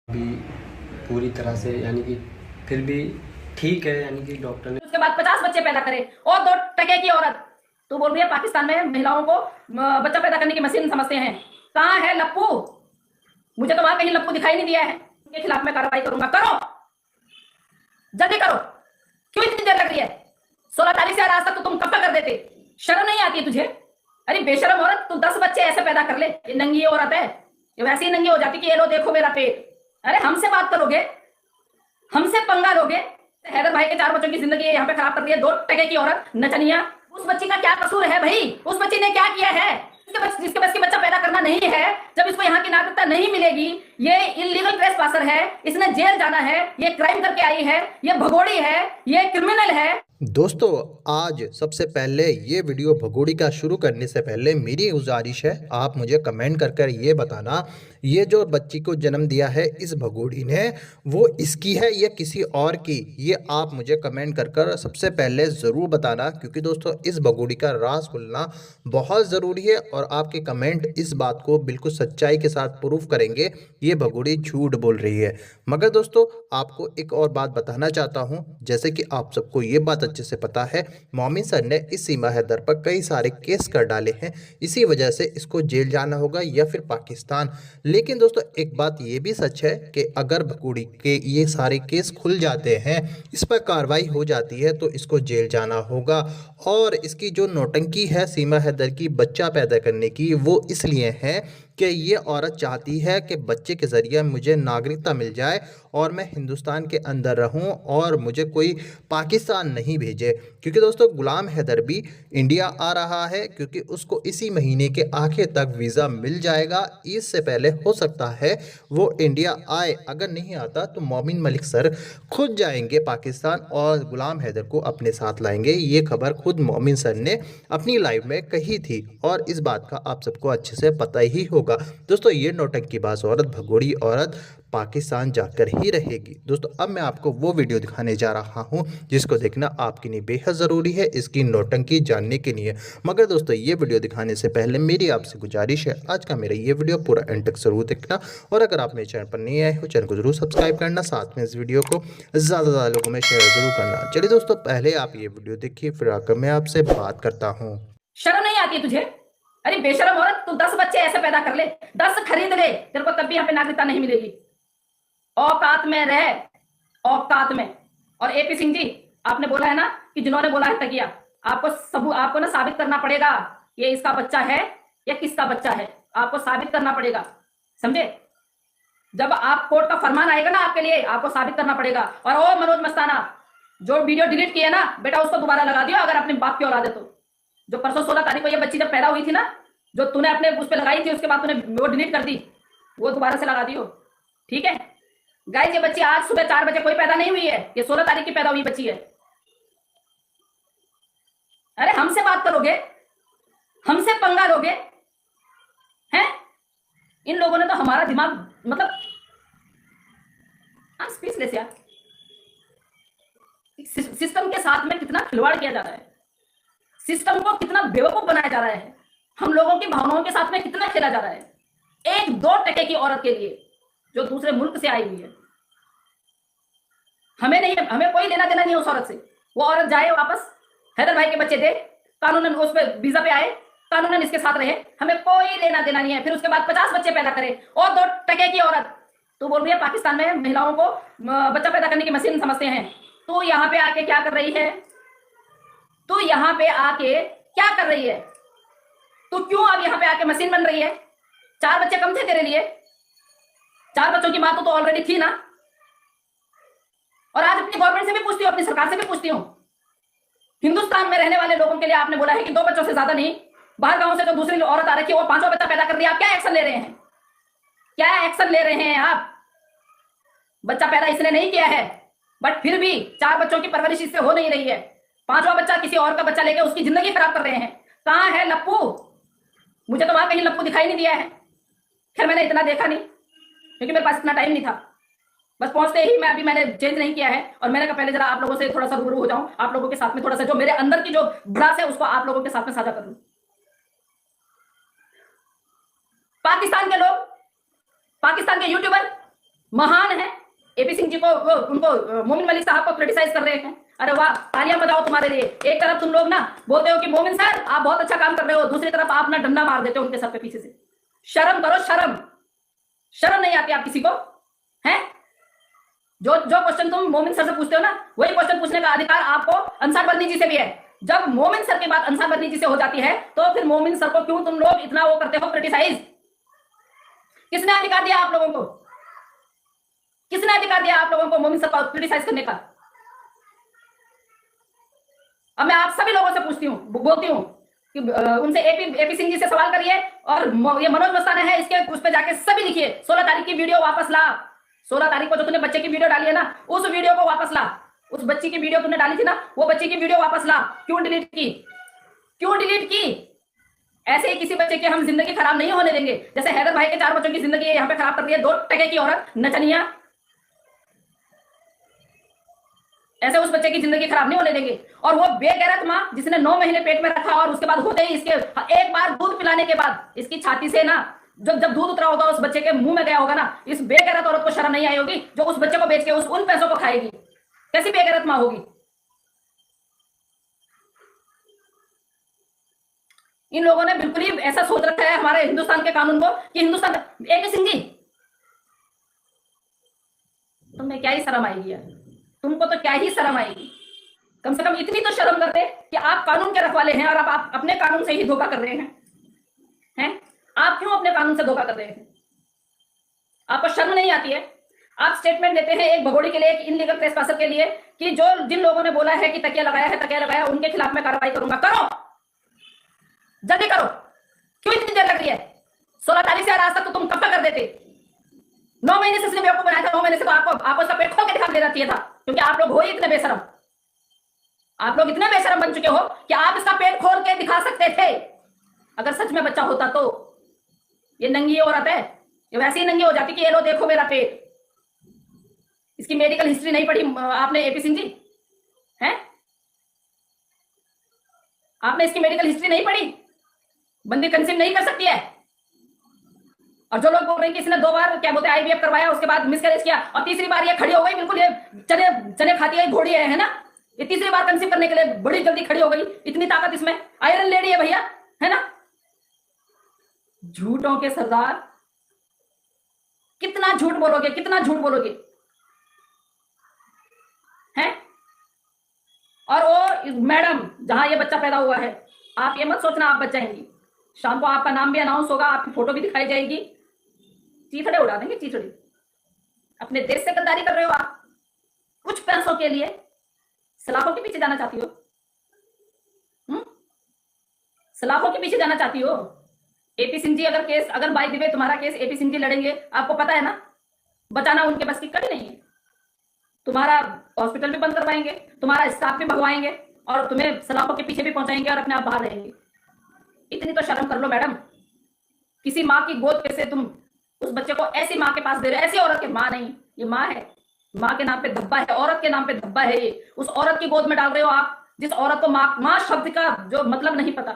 भी पूरी तरह से यानी कि फिर भी ठीक है, यानी कि डॉक्टर ने उसके बाद 50 बच्चे पैदा करे और 2 टके की औरत। तू बोल रही है पाकिस्तान में महिलाओं को बच्चा पैदा करने की मशीन समझते हैं। कहाँ है लप्पू? मुझे तो वहां कहीं लप्पू दिखाई नहीं दिया है। उनके खिलाफ मैं कार्रवाई करूंगा। करो, जल्दी करो। क्यों इतनी देर लग रही है? 16 तारीख से आज तक तो तुम कब का कर देते? शर्म नहीं आती तुझे? अरे बेशरम औरत, तू 10 बच्चे ऐसे पैदा कर ले। ये नंगी औरत है, ये वैसे ही नंगी हो जाती कि ये लो देखो मेरा पेट। अरे हमसे बात करोगे, हमसे पंगा लोगे? हैदर भाई के 4 बच्चों की जिंदगी यहाँ पे खराब कर दी है 2 टके की औरत नचनिया। उस बच्ची का क्या कसूर है भाई? उस बच्ची ने क्या किया है? जिसके बस की बच्चा पैदा करना नहीं है, जब इसको यहाँ की नागरिकता नहीं मिलेगी, ये इलीगल ट्रेसपासर है, इसने जेल जाना है, ये क्राइम करके आई है, ये भगोड़ी है, ये क्रिमिनल है। दोस्तों, आज सबसे पहले ये वीडियो भगोड़ी का शुरू करने से पहले मेरी गुजारिश है, आप मुझे कमेंट कर कर ये बताना, ये जो बच्ची को जन्म दिया है इस भगोड़ी ने, वो इसकी है या किसी और की? ये आप मुझे कमेंट कर कर सबसे पहले ज़रूर बताना, क्योंकि दोस्तों इस भगोड़ी का राज खुलना बहुत ज़रूरी है और आपके कमेंट इस बात को बिल्कुल सच्चाई के साथ प्रूफ करेंगे ये भगोड़ी झूठ बोल रही है। मगर दोस्तों, आपको एक और बात बताना चाहता हूँ, जैसे कि आप सबको ये बात अच्छे से पता है, मोमिन सर ने इस सीमा हैदर पर कई सारे केस कर डाले हैं, इसी वजह से इसको जेल जाना होगा या फिर पाकिस्तान। लेकिन दोस्तों एक बात ये भी सच है कि अगर भगोड़ी के ये सारे केस खुल जाते हैं, इस पर कार्रवाई हो जाती है, तो इसको जेल जाना होगा। और इसकी जो नौटंकी है सीमा हैदर की बच्चा पैदा करने की, वो इसलिए है कि ये औरत चाहती है कि बच्चे के ज़रिए मुझे नागरिकता मिल जाए और मैं हिंदुस्तान के अंदर रहूं और मुझे कोई पाकिस्तान नहीं भेजे। क्योंकि दोस्तों गुलाम हैदर भी इंडिया आ रहा है, क्योंकि उसको इसी महीने के आखिर तक वीज़ा मिल जाएगा। ईद से पहले हो सकता है वो इंडिया आए, अगर नहीं आता तो मोमिन मलिक सर खुद जाएंगे पाकिस्तान और गुलाम हैदर को अपने साथ लाएंगे। ये खबर खुद मोमिन सर ने अपनी लाइव में कही थी और इस बात का आप सबको अच्छे से पता ही होगा। दोस्तों ये नौटंकीबाज औरत, भगोड़ी औरत पाकिस्तान जाकर ही रहेगी। दोस्तों अब मैं आपको वो वीडियो दिखाने जा रहा हूं जिसको देखना आपके लिए बेहद ज़रूरी है इसकी नौटंकी जानने के लिए। मगर दोस्तों ये वीडियो दिखाने से पहले मेरी आपसे गुजारिश है, आज का मेरा ये वीडियो पूरा एंड तक जरूर देखना और अगर आप मेरे चैनल पर नहीं आए हो, चैनल को जरूर सब्सक्राइब करना, साथ में इस वीडियो को ज़्यादा से ज़्यादा लोगों में शेयर जरूर करना। चलिए दोस्तों, पहले आप ये वीडियो देखिए, फिर आकर मैं आपसे बात करता हूँ। शर्म नहीं आती तुझे? अरे बेशरम औरत, तू 10 बच्चे ऐसे पैदा कर ले, 10 खरीद ले, तेरे को तब भी यहाँ पे नागरिकता नहीं मिलेगी। औकात में रह, औकात में। और एपी सिंह जी, आपने बोला है ना कि जिन्होंने बोला है तकिया, आपको ना साबित करना पड़ेगा ये इसका बच्चा है या किसका बच्चा है, आपको साबित करना पड़ेगा, समझे? जब आप कोर्ट का फरमान आएगा ना आपके लिए, आपको साबित करना पड़ेगा। और ओ मनोज मस्ताना, जो वीडियो डिलीट किए ना बेटा, उसको दोबारा लगा दियो अगर अपने बाप की औलाद है तो। जो परसों 16 तारीख को ये बच्ची जब पैदा हुई थी ना, जो तूने अपने उस पर लगाई थी, उसके बाद तूने वो डिलीट कर दी, वो दोबारा से लगा दियो, ठीक है? गाइस ये बच्ची आज सुबह 4 बजे कोई पैदा नहीं हुई है, ये 16 तारीख की पैदा हुई बच्ची है। अरे हमसे बात करोगे, हमसे पंगा लोगे हैं? इन लोगों ने तो हमारा दिमाग मतलब स्पीचलेस यार। सिस्टम के साथ में कितना खिलवाड़ किया जा रहा है, सिस्टम को कितना बेवकूफ बनाया जा रहा है, हम लोगों की भावनाओं के साथ में कितना खेला जा रहा है। 1-2 टके की औरत के लिए जो दूसरे मुल्क से आई हुई है, हमें कोई लेना देना नहीं है उस औरत से। वो औरत जाए वापस, हैदर भाई के बच्चे दे, कानूनन उस पे वीजा पे आए, कानूनन इसके साथ रहे, हमें कोई लेना देना नहीं है। फिर उसके बाद 50 बच्चे पैदा करे और 2 टके की औरत। तू बोल रही है पाकिस्तान में महिलाओं को बच्चा पैदा करने की मशीन समझते हैं। तू यहाँ पे आके क्या कर रही है? तू यहाँ पे आके क्या कर रही है? तू क्यों अब यहाँ पे आके मशीन बन रही है? 4 बच्चे कम थे तेरे लिए? 4 बच्चों की मां तो ऑलरेडी थी ना। और आज अपनी गवर्नमेंट से भी पूछती हूँ, अपनी सरकार से भी पूछती हूँ, हिंदुस्तान में रहने वाले लोगों के लिए आपने बोला है कि 2 बच्चों से ज्यादा नहीं, बाहर गांव से जो दूसरी औरत आ रखी है वो 5वां बच्चा पैदा कर दिया, आप क्या एक्शन ले रहे हैं? क्या एक्शन ले रहे हैं आप? बच्चा पैदा इसने नहीं किया है, बट फिर भी 4 बच्चों की परवरिश इससे हो नहीं रही है, 5वां बच्चा किसी और का बच्चा लेके उसकी जिंदगी खराब कर रहे हैं। कहां है लप्पू? मुझे तो वहां कहीं लप्पू दिखाई नहीं दिया है। खैर मैंने इतना देखा नहीं क्योंकि मेरे पास इतना टाइम नहीं था, बस पहुंचते ही मैंने चेंज नहीं किया है और मैंने कहा पहले जरा आप लोगों से थोड़ा सा रूबरू हो जाऊं, आप लोगों के साथ में थोड़ा सा जो मेरे अंदर की जो भड़ास है उसको आप लोगों के साथ में साझा कर लूं। पाकिस्तान के लोग, पाकिस्तान के यूट्यूबर महान है। एपी सिंह जी को उनको मोमिन मलिक साहब को क्रिटिसाइज कर रहे हैं। अरे वाह, तालियां बजाओ तुम्हारे लिए। एक तरफ तुम लोग ना बोलते हो कि मोमिन सर आप बहुत अच्छा काम कर रहे हो, दूसरी तरफ आप ना डंडा मार देते हो उनके सर पे पीछे से। शर्म करो, शर्म शर्म नहीं आती आप किसी को? हैं? जो जो क्वेश्चन तुम मोमिन सर से पूछते हो ना, वही क्वेश्चन पूछने का अधिकार आपको अंसार बदनी जी से भी है। जब मोमिन सर की बात अंसार बदनी जी से हो जाती है तो फिर मोमिन सर को क्यों तुम लोग इतना वो करते हो, क्रिटिसाइज? किसने अधिकार दिया आप लोगों को? किसने अधिकार दिया आप लोगों को मोमिन सर को क्रिटिसाइज करने का? अब मैं आप सभी लोगों से पूछती हूँ, बोलती हूँ कि उनसे एपी सिंह जी से सवाल करिए, और ये मनोज मस्ताना है इसके उस पर जाके सभी लिखिए 16 तारीख की वीडियो वापस ला। 16 तारीख को जो तूने बच्चे की वीडियो डाली है ना, उस वीडियो को वापस ला। उस बच्ची की वीडियो तूने डाली थी ना, वो बच्ची की वीडियो वापस ला। क्यों डिलीट की? क्यों डिलीट की? ऐसे ही किसी बच्चे की हम जिंदगी खराब नहीं होने देंगे। जैसे हैदर भाई के 4 बच्चों की जिंदगी यहाँ पे खराब कर दी है 2 टके की औरत नचनिया, ऐसे उस बच्चे की जिंदगी खराब नहीं होने देंगे। और वो बेगैरत माँ जिसने 9 महीने पेट में रखा और उसके बाद होते ही इसके एक बार दूध पिलाने के बाद इसकी छाती से ना जब दूध उतरा होगा उस बच्चे के मुंह में गया होगा ना, इस बेगैरत औरत को शर्म नहीं आई होगी जो उस बच्चे को बेच के उन पैसों को खाएगी। कैसी बेगैरत माँ होगी? इन लोगों ने बिल्कुल ही ऐसा सोच रखा है हमारे हिंदुस्तान के कानून को कि हिंदुस्तान। एपी सिंह जी, तुम्हें क्या ही शर्म आएगी यार? तुमको तो क्या ही शर्म आएगी? कम से कम इतनी तो शर्म करते कि आप कानून के रखवाले हैं और आप अपने कानून से ही धोखा कर रहे हैं? आप क्यों अपने कानून से धोखा कर रहे हैं? आपको शर्म नहीं आती है? आप स्टेटमेंट देते हैं एक भगोड़ी के लिए, एक इनलीगल ट्रेसपासर के लिए, कि जो जिन लोगों ने बोला है कि तकिया लगाया उनके खिलाफ मैं कार्रवाई करूंगा। करो, जल्दी करो। क्यों इतनी देर लग रही है? 16 तारीख से आज तक तो तुम कब तक कर देते? 9 महीने से इसने बेवकूफ बनाया था। 9 महीने से तो आपको उसका पेट खोल के दिखा देना चाहिए था, क्योंकि आप लोग हो ही इतने बेशरम। आप लोग इतने बेशरम बन चुके हो कि आप इसका पेट खोल के दिखा सकते थे। अगर सच में बच्चा होता तो ये नंगी औरत है, ये वैसे ही नंगी हो जाती कि ये लो देखो मेरा पेट। इसकी मेडिकल हिस्ट्री नहीं पढ़ी आपने एपी सिंह जी? हैं? आपने इसकी मेडिकल हिस्ट्री नहीं पढ़ी? बंदी कंसीव नहीं कर सकती है। और जो लोग बोल रहे हैं कि इसने 2 बार क्या बोलते हैं आईवीएफ करवाया, उसके बाद मिसकैरेज किया और तीसरी बार ये खड़ी हो गई, बिल्कुल ये चने खाती है, घोड़ी है ना? ये तीसरी बार कंसीव करने के लिए बड़ी जल्दी खड़ी हो गई। इतनी ताकत इसमें, आयरन लेडी है भैया, है ना? झूठों के सरदार, कितना झूठ बोलोगे, कितना झूठ बोलोगे? हैं? और वो मैडम जहां ये बच्चा पैदा हुआ है, आप ये मत सोचना आप बच जाएंगी। शाम को आपका नाम भी अनाउंस होगा, आपकी फोटो भी दिखाई जाएगी, चीथड़े उड़ा देंगे, चीथड़े। अपने देश से गद्दारी कर रहे हो आप, कुछ पैसों के लिए सलाखों के पीछे जाना चाहती हो। सलाखों के पीछे जाना चाहती हो। एपी सिंह जी अगर बाय द वे तुम्हारा केस एपी सिंह जी लड़ेंगे, आपको पता है ना बचाना उनके बस की कड़ी नहीं है। तुम्हारा हॉस्पिटल भी बंद करवाएंगे, तुम्हारा स्टाफ भी भगवाएंगे और तुम्हें सलाखों के पीछे भी पहुंचाएंगे और अपने आप बाहर रहेंगे। इतनी तो शर्म कर लो मैडम। किसी माँ की गोद पे से तुम उस बच्चे को ऐसी माँ के पास दे रहे हो, ऐसी औरत के। माँ नहीं, ये माँ है। माँ के नाम पे धब्बा है, औरत के नाम पे धब्बा है। ये उस औरत की गोद में डाल रहे हो आप जिस औरत को माँ शब्द का जो मतलब नहीं पता,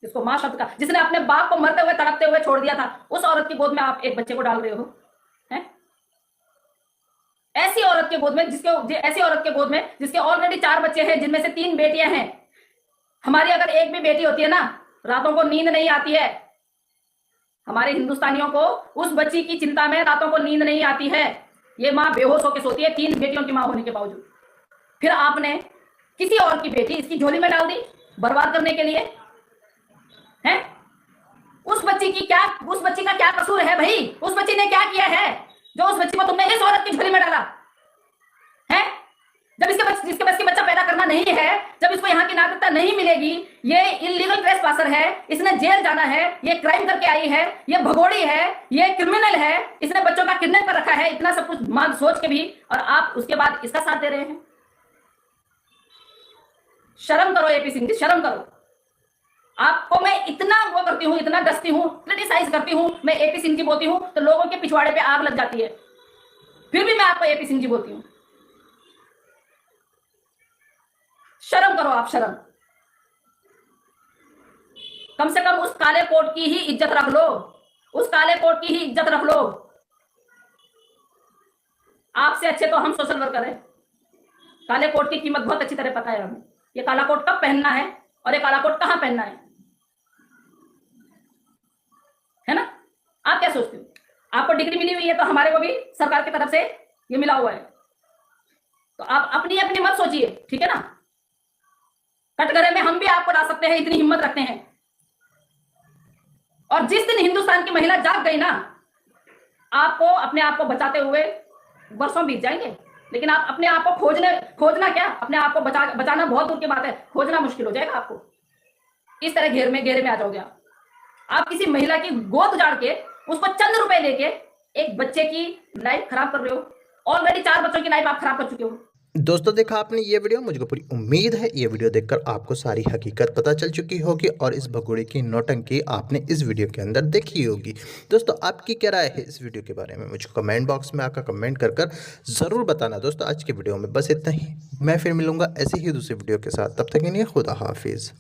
जिसको माँ शब्द का, जिसने अपने बाप को मरते हुए तड़पते हुए छोड़ दिया था, उस औरत की गोद में आप एक बच्चे को डाल रहे हो। हैं? ऐसी औरत के गोद में ऐसी औरत के गोद में जिसके ऑलरेडी 4 बच्चे हैं, जिनमें से 3 बेटियां हैं। हमारी अगर एक भी बेटी होती है ना, रातों को नींद नहीं आती है। हमारे हिंदुस्तानियों को उस बच्ची की चिंता में रातों को नींद नहीं आती है। ये माँ बेहोश होकर सोती है 3 बेटियों की माँ होने के बावजूद। फिर आपने किसी और की बेटी इसकी झोली में डाल दी बर्बाद करने के लिए। हैं? उस बच्ची का क्या कसूर है भाई? उस बच्ची ने क्या किया है जो उस बच्ची को तुमने इस औरत की झोली में डाला है? जब इसके बस की बच्चा पैदा करना नहीं है, जब इसको यहाँ की नागरिकता नहीं मिलेगी, ये इलीगल ट्रेसपासर है, इसने जेल जाना है, ये क्राइम करके आई है, ये भगोड़ी है, ये क्रिमिनल है, इसने बच्चों का किडनैप कर रखा है, इतना सब कुछ मान सोच के भी, और आप उसके बाद इसका साथ दे रहे हैं। शर्म करो एपी सिंह जी, शर्म करो। आपको मैं इतना वो करती हूँ, इतना डसती हूँ, क्रिटिसाइज करती हूँ, मैं एपी सिंह जी बोलती हूँ तो लोगों के पिछवाड़े पे आग लग जाती है। फिर भी मैं आपको एपी सिंह जी बोलती हूँ। शर्म करो आप, शर्म। कम से कम उस काले कोट की ही इज्जत रख लो, उस काले कोट की ही इज्जत रख लो। आपसे अच्छे तो हम सोशल वर्कर हैं। काले कोट की कीमत बहुत अच्छी तरह पता है हमें। ये काला कोट कब पहनना है और ये काला कोट कहां पहनना है ना? आप क्या सोचते हो? आपको डिग्री मिली हुई है तो हमारे को भी सरकार की तरफ से ये मिला हुआ है, तो आप अपनी अपनी मत सोचिए, ठीक है ना? कटघरे में हम भी आपको ला सकते हैं, इतनी हिम्मत रखते हैं। और जिस दिन हिंदुस्तान की महिला जाग गई ना, आपको अपने आप को बचाते हुए वर्षों बीत जाएंगे, लेकिन आप अपने आप को खोजना क्या, अपने आप को बचाना बहुत दूर की बात है, खोजना मुश्किल हो जाएगा आपको। इस तरह घेरे में आ जाओगे आप किसी महिला की गोद उजाड़ के उसको चंद रुपए लेके एक बच्चे की लाइफ खराब कर रहे हो। ऑलरेडी 4 बच्चों की लाइफ आप खराब कर चुके हो। दोस्तों देखा आपने ये वीडियो, मुझको पूरी उम्मीद है ये वीडियो देखकर आपको सारी हकीकत पता चल चुकी होगी और इस भगोड़े की नौटंकी आपने इस वीडियो के अंदर देखी होगी। दोस्तों आपकी क्या राय है इस वीडियो के बारे में, मुझको कमेंट बॉक्स में आकर कमेंट कर ज़रूर बताना। दोस्तों आज के वीडियो में बस इतना ही, मैं फिर मिलूंगा ऐसी ही दूसरी वीडियो के साथ, तब तक के लिए खुदा हाफिज़।